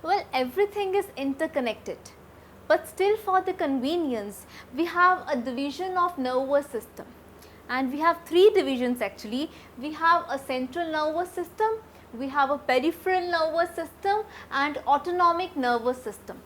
Well, everything is interconnected, but still for the convenience, we have a division of nervous system, and we have three divisions actually. We have a central nervous system, we have a peripheral nervous system and autonomic nervous system.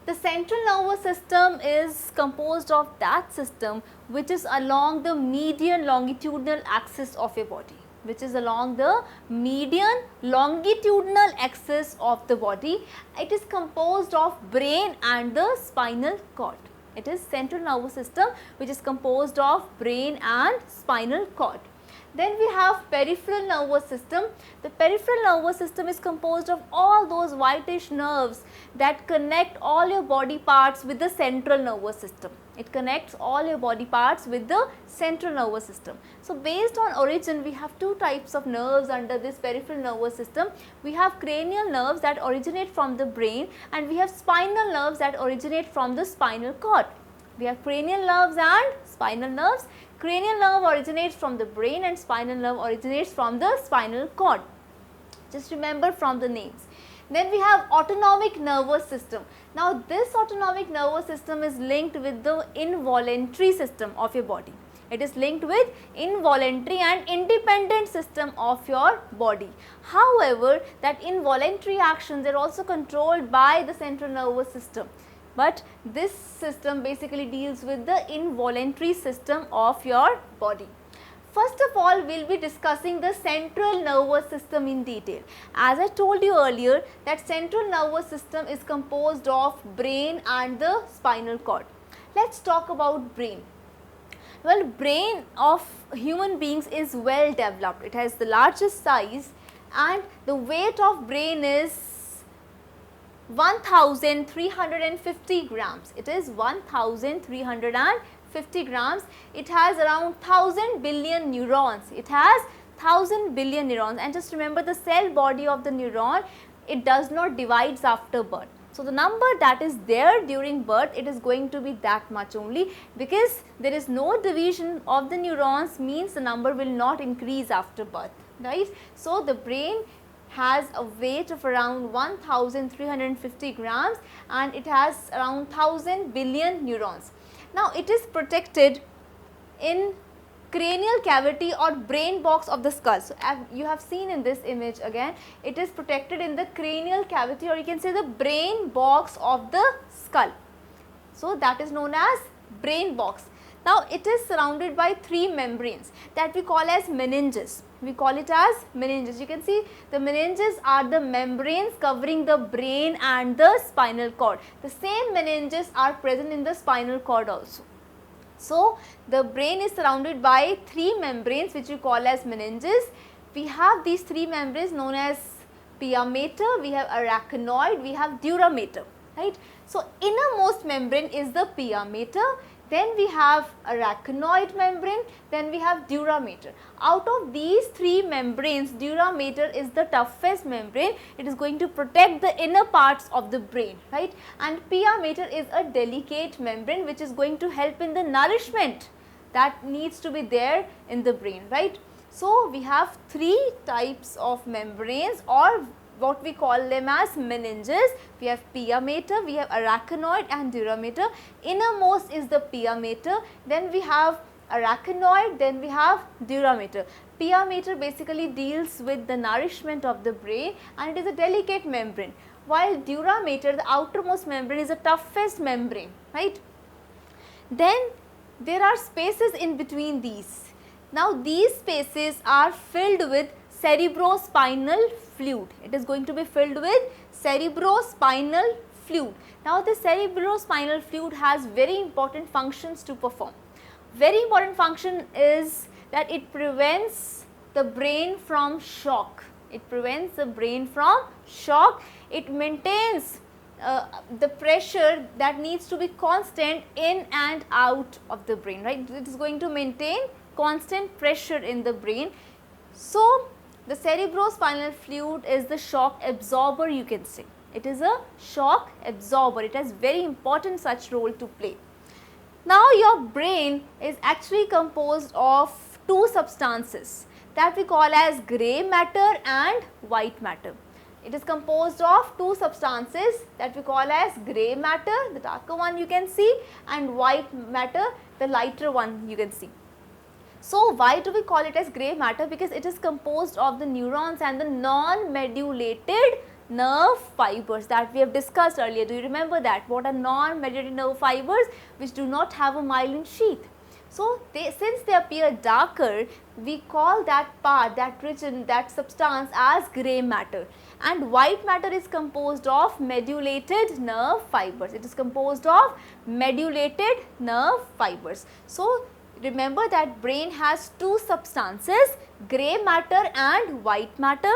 The central nervous system is composed of that system which is along the median longitudinal axis of your body, which is along the median longitudinal axis of the body. It is composed of brain and the spinal cord. It is central nervous system which is composed of brain and spinal cord. Then we have peripheral nervous system. The peripheral nervous system is composed of all those whitish nerves that connect all your body parts with the central nervous system. It connects all your body parts with the central nervous system. So, based on origin, we have two types of nerves under this peripheral nervous system. We have cranial nerves that originate from the brain, and we have spinal nerves that originate from the spinal cord. We have cranial nerves and spinal nerves. Cranial nerve originates from the brain and spinal nerve originates from the spinal cord. Just remember from the names. Then we have autonomic nervous system. Now, this autonomic nervous system is linked with the involuntary system of your body. It is linked with involuntary and independent system of your body. However, that involuntary actions are also controlled by the central nervous system. But this system basically deals with the involuntary system of your body. First of all, we will be discussing the central nervous system in detail. As I told you earlier, that central nervous system is composed of brain and the spinal cord. Let's talk about brain. Well, brain of human beings is well developed. It has the largest size, and the weight of brain is 1350 grams. It is 1350 grams. It has around 1000 billion neurons. It has 1000 billion neurons, and just remember the cell body of the neuron, it does not divides after birth. So, the number that is there during birth, it is going to be that much only, because there is no division of the neurons, means the number will not increase after birth, right. So, the brain has a weight of around 1350 grams, and it has around 1000 billion neurons. Now, it is protected in cranial cavity or brain box of the skull. So, as you have seen in this image again, it is protected in the cranial cavity, or you can say the brain box of the skull. So, that is known as brain box. Now, it is surrounded by three membranes that we call as meninges. We call it as meninges. You can see the meninges are the membranes covering the brain and the spinal cord. The same meninges are present in the spinal cord also. So, the brain is surrounded by three membranes which we call as meninges. We have these three membranes known as pia mater, we have arachnoid, we have dura mater, right. So, innermost membrane is the pia mater. Then we have arachnoid membrane, then we have dura mater. Out of these three membranes, dura mater is the toughest membrane. It is going to protect the inner parts of the brain, right. And pia mater is a delicate membrane which is going to help in the nourishment that needs to be there in the brain, right. So, we have three types of membranes, or what we call them as meninges. We have pia mater, we have arachnoid and dura mater. Innermost is the pia mater, then we have arachnoid, then we have dura mater. Pia mater basically deals with the nourishment of the brain, and it is a delicate membrane, while dura mater, the outermost membrane, is the toughest membrane, right. Then there are spaces in between these. Now, these spaces are filled with cerebrospinal fluid. It is going to be filled with cerebrospinal fluid. Now, the cerebrospinal fluid has very important functions to perform. Very important function is that it prevents the brain from shock. It prevents the brain from shock. It maintains the pressure that needs to be constant in and out of the brain, right. It is going to maintain constant pressure in the brain. So, the cerebrospinal fluid is the shock absorber, you can say. It is a shock absorber. It has very important such role to play. Now, your brain is actually composed of two substances that we call as grey matter and white matter. It is composed of two substances that we call as grey matter, the darker one you can see, and white matter, the lighter one you can see. So, why do we call it as grey matter? Because it is composed of the neurons and the non-medulated nerve fibers that we have discussed earlier. Do you remember that? What are non-medulated nerve fibers? Which do not have a myelin sheath. So, since they appear darker, we call that part, that region, that substance as grey matter. And white matter is composed of medulated nerve fibers. It is composed of medulated nerve fibers. So, remember that brain has two substances, grey matter and white matter.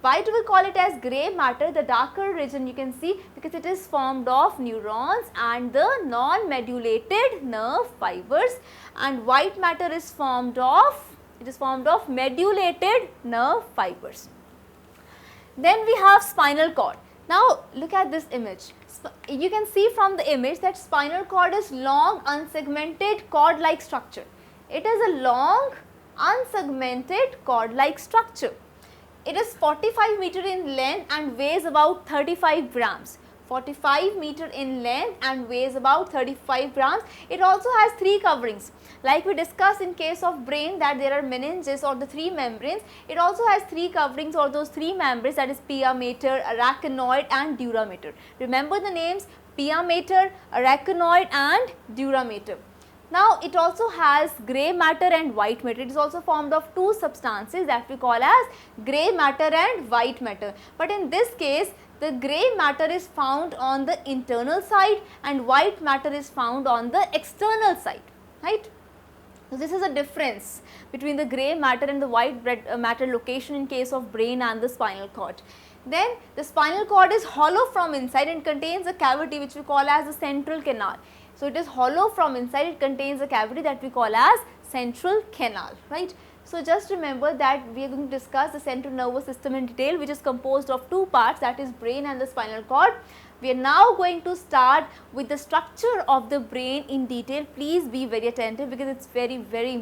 Why do we call it as grey matter, the darker region you can see? Because it is formed of neurons and the non-medulated nerve fibers, and white matter is formed of, medulated nerve fibers. Then we have spinal cord. Now look at this image. You can see from the image that spinal cord is long unsegmented cord-like structure. It is a long unsegmented cord-like structure. It is 45 meter in length and weighs about 35 grams. 45 meter in length and weighs about 35 grams. It also has three coverings. Like we discussed in case of brain that there are meninges or the three membranes. It also has three coverings or those three membranes, that is pia mater, arachnoid and dura mater. Remember the names: pia mater, arachnoid and dura mater. Now, it also has grey matter and white matter. It is also formed of two substances that we call as grey matter and white matter. But in this case, the grey matter is found on the internal side and white matter is found on the external side, right. So, this is a difference between the grey matter and the white matter location in case of brain and the spinal cord. Then the spinal cord is hollow from inside and contains a cavity which we call as the central canal. So, it is hollow from inside, it contains a cavity that we call as central canal, right. So, just remember that we are going to discuss the central nervous system in detail, which is composed of two parts, that is brain and the spinal cord. We are now going to start with the structure of the brain in detail. Please be very attentive because it is very important.